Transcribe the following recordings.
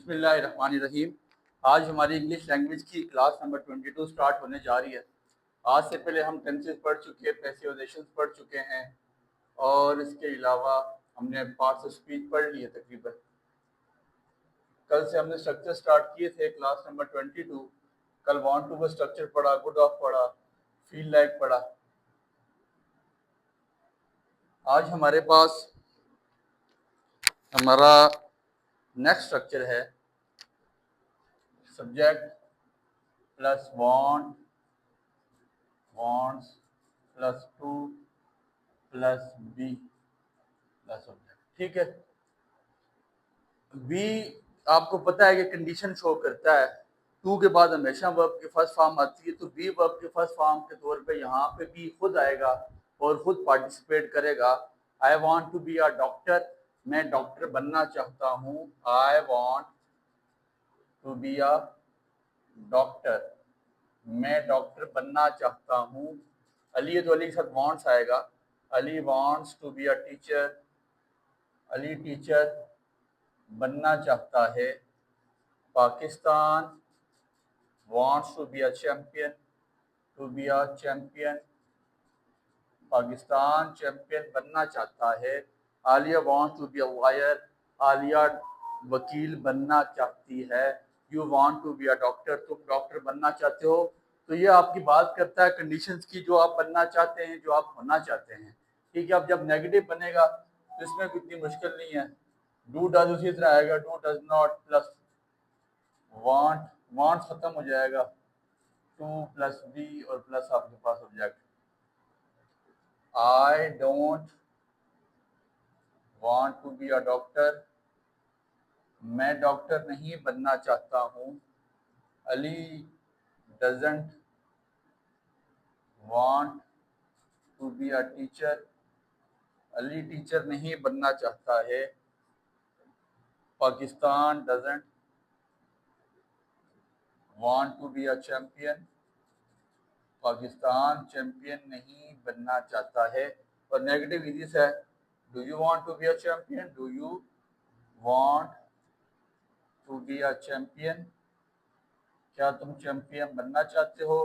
बिस्मिल्लाहिर्रहमानिर्रहीम। आज हमारी इंग्लिश लैंग्वेज की क्लास नंबर 22 स्टार्ट होने जा रही है। आज से पहले हम टेंसेस पढ़ चुके हैं, पैसिव पढ़ चुके हैं और इसके अलावा हमने पार्ट्स ऑफ स्पीच पढ़ लिए तकरीबन। कल से हमने स्ट्रक्चर स्टार्ट किए थे क्लास नंबर 22। कल वांट टू का स्ट्रक्चर पढ़ा, गुड ऑफ पढ़ा, फील लाइक पढ़ा। आज हमारे पास हमारा नेक्स्ट स्ट्रक्चर है subject plus want, wants plus to plus be plus object. ठीक है, बी आपको पता है कि कंडीशन शो करता है। टू के बाद हमेशा वर्ब की फर्स्ट फॉर्म आती है, तो बी वर्ब के फर्स्ट फॉर्म के तौर पे यहाँ पे बी खुद आएगा और खुद पार्टिसिपेट करेगा। I want to be a doctor, मैं डॉक्टर बनना चाहता हूँ। I want to be a doctor, मैं डॉक्टर बनना चाहता हूँ। अली है तो अली के साथ वॉन्ट्स आएगा। Ali wants to be a teacher, Ali teacher बनना चाहता है। Pakistan wants to be a champion, to be a champion, Pakistan champion बनना चाहता है। Alia wants to be a lawyer, Alia वकील बनना चाहती है। You want to be a doctor, तुम डॉक्टर बनना चाहते हो। तो ये आपकी बात करता है कंडीशंस की, जो आप बनना चाहते हैं, जो आप होना चाहते हैं। ठीक है, अब जब नेगेटिव बनेगा तो इसमें इतनी मुश्किल नहीं है। डू डज उसी तरह आएगा, do does not plus want, want खत्म हो जाएगा, टू प्लस बी और प्लस आपके पास object. I don't want to be a doctor, मैं डॉक्टर नहीं बनना चाहता हूँ। Ali doesn't want to be a teacher, Ali teacher नहीं बनना चाहता है। Pakistan doesn't want to be a champion, Pakistan champion नहीं बनना चाहता है। और नेगेटिव इजी से है, do you want to be a champion, do you want to be a champion, क्या तुम चैंपियन बनना चाहते हो।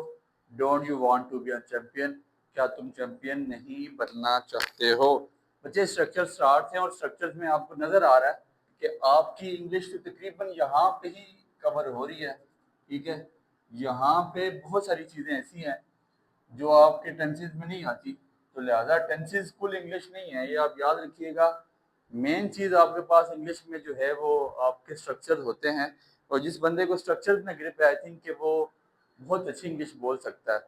Don't you want to be a champion, क्या तुम चैंपियन नहीं बनना चाहते हो। बच्चे स्ट्रक्चर स्टार्ट हैं और स्ट्रक्चर्स में आपको नजर आ रहा है कि आपकी इंग्लिश तो तकरीबन यहाँ पे ही कवर हो रही है। ठीक है, यहाँ पे बहुत सारी चीज़ें ऐसी हैं जो आपके टेंसेस में नहीं आती, तो लिहाजा टेंसेस फुल इंग्लिश नहीं है, ये आप याद रखिएगा। मेन चीज़ आपके पास इंग्लिश में जो है वो आपके स्ट्रक्चर होते हैं, और जिस बंदे को स्ट्रक्चर में ग्रिप है आई थिंक कि वो बहुत अच्छी इंग्लिश बोल सकता है।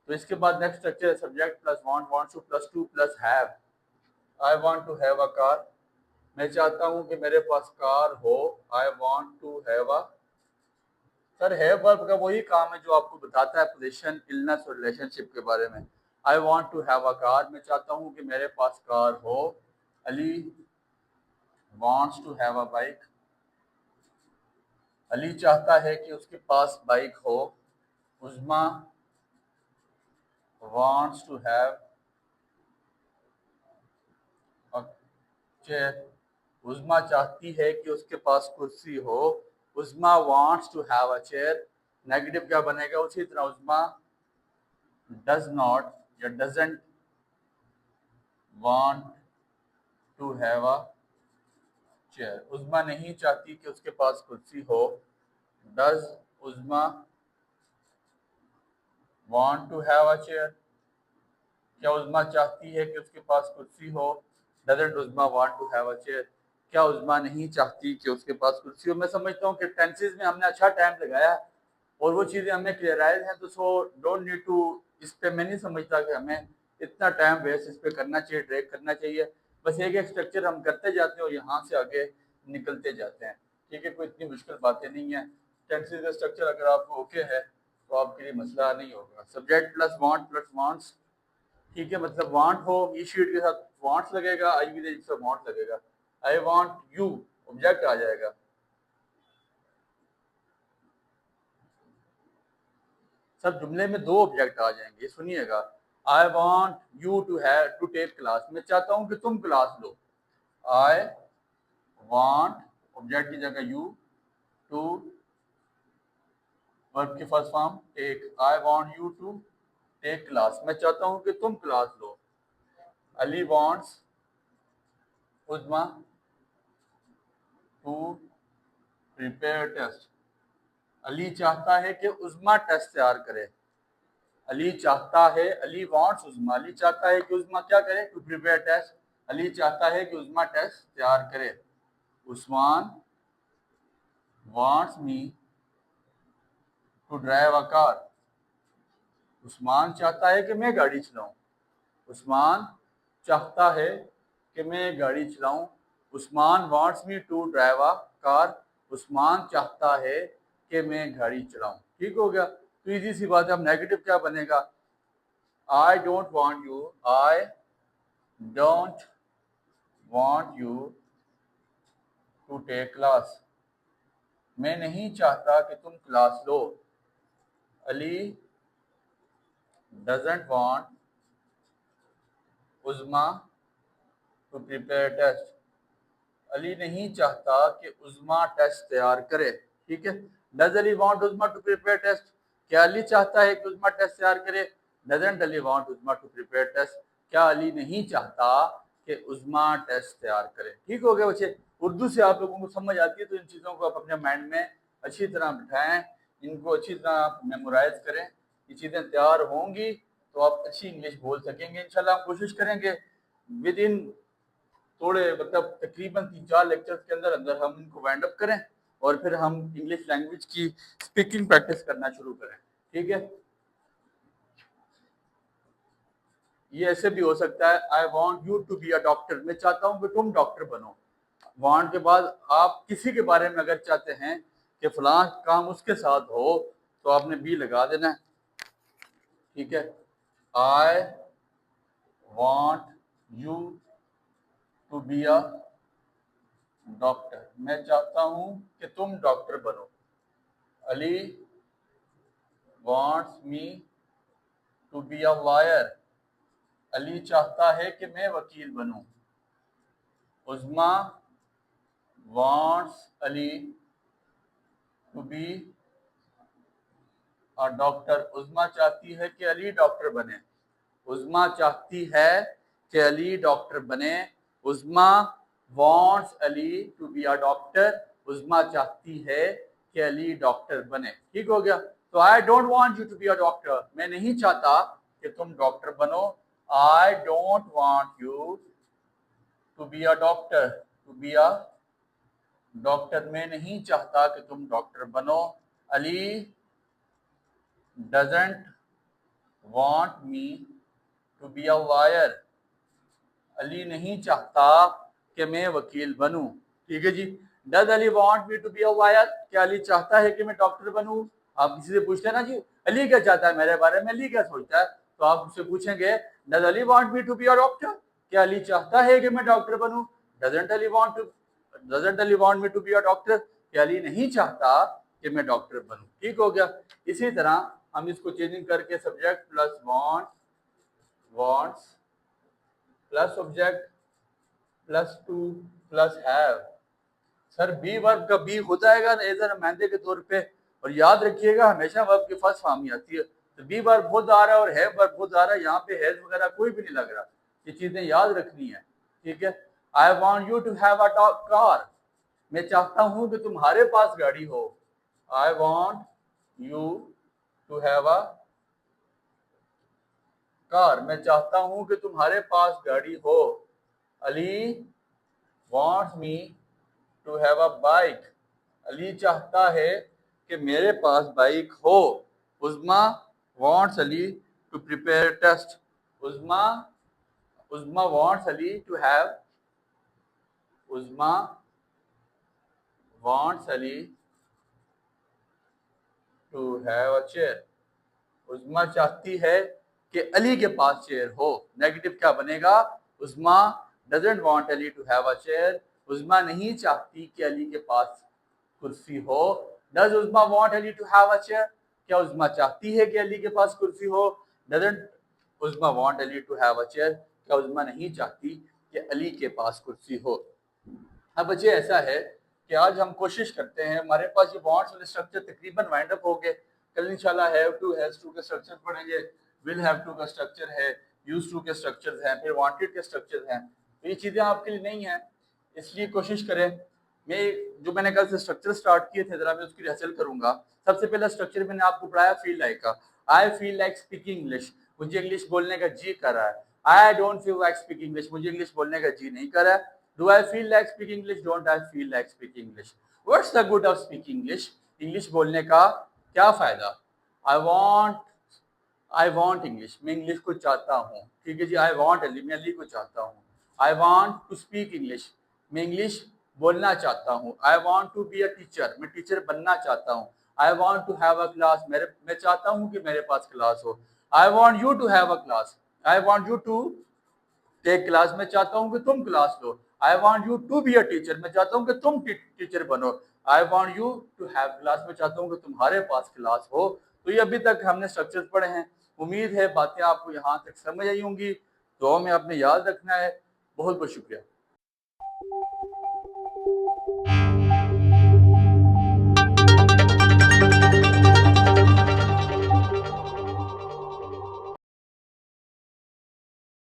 तो इसके बाद नेक्स्ट स्ट्रक्चर है subject plus want, wants to plus to plus have. I want to have a car, मैं चाहता हूँ कि मेरे पास कार हो। I want to have a, sir have verb का वही काम है जो आपको बताता है पोजीशन, इलनेस और रिलेशनशिप के बारे में। I want to have a car, मैं चाहता हूँ कि मेरे पास कार हो। Ali wants to have a bike, Ali चाहता है कि उसके पास बाइक हो। Uzma wants to have a chair, Uzma चाहती है कि उसके पास कुर्सी हो। Uzma wants to have a chair, negative क्या बनेगा उसी तरह, उज़मा डज नॉट या doesn't want to have a chair, Uzma नहीं चाहती कि उसके पास कुर्सी हो। Does Uzma want to have a chair, क्या उज़मा चाहती है कि उसके पास कुर्सी हो। Doesn't Uzma want to have a chair, क्या उज़मा नहीं चाहती कि उसके पास कुर्सी हो। मैं समझता हूँ कि टेंसेस में हमने अच्छा टाइम लगाया है और वो चीज़ें हमें क्लियराइज हैं, तो सो डोंट नीड टू, इस पे मैं नहीं समझता कि हमें इतना टाइम वेस्ट इस पे करना चाहिए, ड्रैग करना चाहिए। बस एक एक स्ट्रक्चर हम करते जाते हैं और यहाँ से आगे निकलते जाते हैं। ठीक है, कोई इतनी मुश्किल बातें नहीं है। टेंसेस का स्ट्रक्चर अगर आपको ओके है तो आपके लिए मसला नहीं होगा। Subject plus want plus wants, ठीक है, मतलब वांट हो, ई शीट के साथ वांट्स लगेगा, आई भी के साथ वांट लगेगा। आई वांट यू ऑब्जेक्ट आ जाएगा। सर जुमले में दो ऑब्जेक्ट आ जाएंगे, सुनिएगा। I want you to have to take class, मैं चाहता हूं कि तुम क्लास लो। आई वांट ऑब्जेक्ट की जगह यू, टू, वर्ब की first form take, I want you to take class, मैं चाहता हूं कि तुम क्लास लो। Ali wants Uzma to prepare test, Ali चाहता है कि उजमा टेस्ट तैयार करे। अली चाहता है, अली वांट्स उजमा, अली चाहता है कि उजमा क्या करे, टू प्रिपेयर टेस्ट, अली चाहता है कि उजमा टेस्ट तैयार करे। Usman wants me to drive a car, Usman चाहता है कि मैं गाड़ी चलाऊं। उस्मान चाहता है कि मैं गाड़ी चलाऊं। Usman wants me to drive a car, Usman चाहता है कि मैं गाड़ी चलाऊं। ठीक हो गया। तो इजी सी बात है। अब नेगेटिव क्या बनेगा, I don't want you, I don't want you to take class, मैं नहीं चाहता कि तुम क्लास लो। Ali doesn't want Uzma to prepare test, Ali नहीं चाहता कि उजमा टेस्ट तैयार करे। ठीक है। Does Ali want Uzma to prepare test, क्या अली चाहता है कि उजमा टेस्ट तैयार करे। Doesn't Ali want Uzma to prepare test, क्या अली नहीं चाहता कि उजमा टेस्ट तैयार करे। ठीक हो गया बच्चे। उर्दू से आप लोगों को समझ आती है तो इन चीज़ों को आप अपने माइंड में अच्छी तरह बिठाएं, इनको अच्छी तरह मेमोराइज करें। ये चीज़ें तैयार होंगी तो आप अच्छी इंग्लिश बोल सकेंगे। इंशाल्लाह हम कोशिश करेंगे विद इन थोड़े मतलब तकरीबन 3-4 लेक्चर्स के अंदर अंदर हम इनको वाइंड अप करें और फिर हम इंग्लिश लैंग्वेज की स्पीकिंग प्रैक्टिस करना शुरू करें। ठीक है। ये ऐसे भी हो सकता है, I want you to be a doctor, मैं चाहता हूँ कि तुम डॉक्टर बनो। वांट के बाद आप किसी के बारे में अगर चाहते हैं कि फलां काम उसके साथ हो तो आपने बी लगा देना है। ठीक है। I want you to be a doctor, मैं चाहता हूं कि तुम डॉक्टर बनो। Ali wants me to be a lawyer, Ali चाहता है कि मैं वकील बनूं। Uzma wants Ali to be a doctor, Uzma चाहती है कि अली डॉक्टर बने। उज़मा चाहती है कि अली डॉक्टर बने। Uzma wants Ali to be a doctor, Uzma चाहती है कि अली डॉक्टर बने। ठीक हो गया। तो I don't want you to be a doctor, मैं नहीं चाहता कि तुम डॉक्टर बनो। I don't want you to be a doctor, to be a doctor, मैं नहीं चाहता कि तुम डॉक्टर बनो। Ali doesn't want me to be a lawyer, Ali नहीं चाहता कि मैं वकील बनूं। ठीक है जी। Does Ali want me to be a lawyer, क्या अली चाहता है कि मैं डॉक्टर बनूं। आप किसी से पूछते हैं ना जी अली क्या चाहता है मेरे बारे में, अली क्या सोचता है, तो आप उससे पूछेंगे does Ali want me to be a doctor, क्या अली चाहता है कि मैं डॉक्टर बनूं। Doesn't Ali want to, doesn't Ali want me to be a doctor, क्या अली नहीं चाहता कि मैं डॉक्टर बनूं। ठीक हो गया। इसी तरह हम इसको चेंजिंग करके subject plus want, wants plus object plus to plus have. Sir be verb का बी हो जाएगा एज नुमाइंदे के तौर पे, और याद रखिएगा हमेशा वर्ब की फर्स्ट फॉर्म ही आती है। तो बी वर्ब खुद आ रहा है और है वर्ब खुद आ रहा है, यहाँ पे हैज वगैरह कोई भी नहीं लग रहा। ये चीजें याद रखनी है। ठीक है। I want you to have a car, मैं चाहता हूं कि तुम्हारे पास गाड़ी हो। I want you to have a car, मैं चाहता हूं कि तुम्हारे पास गाड़ी हो। Ali wants me to have a bike, Ali चाहता है कि मेरे पास बाइक हो। Uzma wants Ali to prepare test, Uzma Uzma wants Ali to have, Uzma wants Ali to have a chair, Uzma चाहती है कि अली के पास चेयर हो। नेगेटिव क्या बनेगा, Uzma doesn't want Ali to have a chair, Uzma नहीं चाहती कि अली के पास कुर्सी हो। Does Uzma want Ali to have a chair, क्या उज़मा चाहती है कि अली के पास कुर्सी हो। Doesn't Uzma want Ali to have a chair, क्या उज़मा नहीं चाहती कि अली के पास कुर्सी हो। अब बच्चे ऐसा है कि आज हम कोशिश करते हैं, हमारे पास ये वांट्स वाले स्ट्रक्चर तकरीबन वाइंड अप हो गए। कल इंशाल्लाह हैव टू, हैज टू के स्ट्रक्चर पढ़ेंगे, विल हैव टू का स्ट्रक्चर है, यूज टू के स्ट्रक्चर्स हैं, फिर वांटेड के स्ट्रक्चर्स हैं। तो ये चीज़ें आपके लिए नहीं हैं, इसलिए कोशिश करें। मैं जो मैंने कल से स्ट्रक्चर स्टार्ट किए थे, जरा मैं उसकी रिहर्सल करूंगा। सबसे पहला स्ट्रक्चर मैंने आपको पढ़ाया फील लाइक का। I feel like speaking English, मुझे इंग्लिश बोलने का जी कर रहा है। I don't feel like speaking English, मुझे इंग्लिश बोलने का जी नहीं कर रहा है। Do I feel like speaking English, don't I feel like speaking English. What's the good of speaking English, English बोलने का क्या फायदा। आई वॉन्ट इंग्लिश, मैं इंग्लिश को चाहता हूँ, ठीक है जी। आई वॉन्ट अली, मैं अली को चाहता हूँ। I want to speak English, मैं इंग्लिश बोलना चाहता हूँ। I want to be a teacher, मैं टीचर बनना चाहता हूँ। I want to have a class, मैं चाहता हूँ कि मेरे पास क्लास हो। I want you to have a class, I want you to take class, मैं चाहता हूँ कि तुम क्लास लो। I want you to be a teacher, मैं चाहता हूँ कि तुम टीचर बनो। I want you to have class, मैं चाहता हूँ कि तुम्हारे पास क्लास हो। तो ये अभी तक हमने स्ट्रक्चर पढ़े हैं। उम्मीद है बातें आपको यहाँ तक समझ आई होंगी। तो हमें आपने याद रखना है। बहुत बहुत शुक्रिया।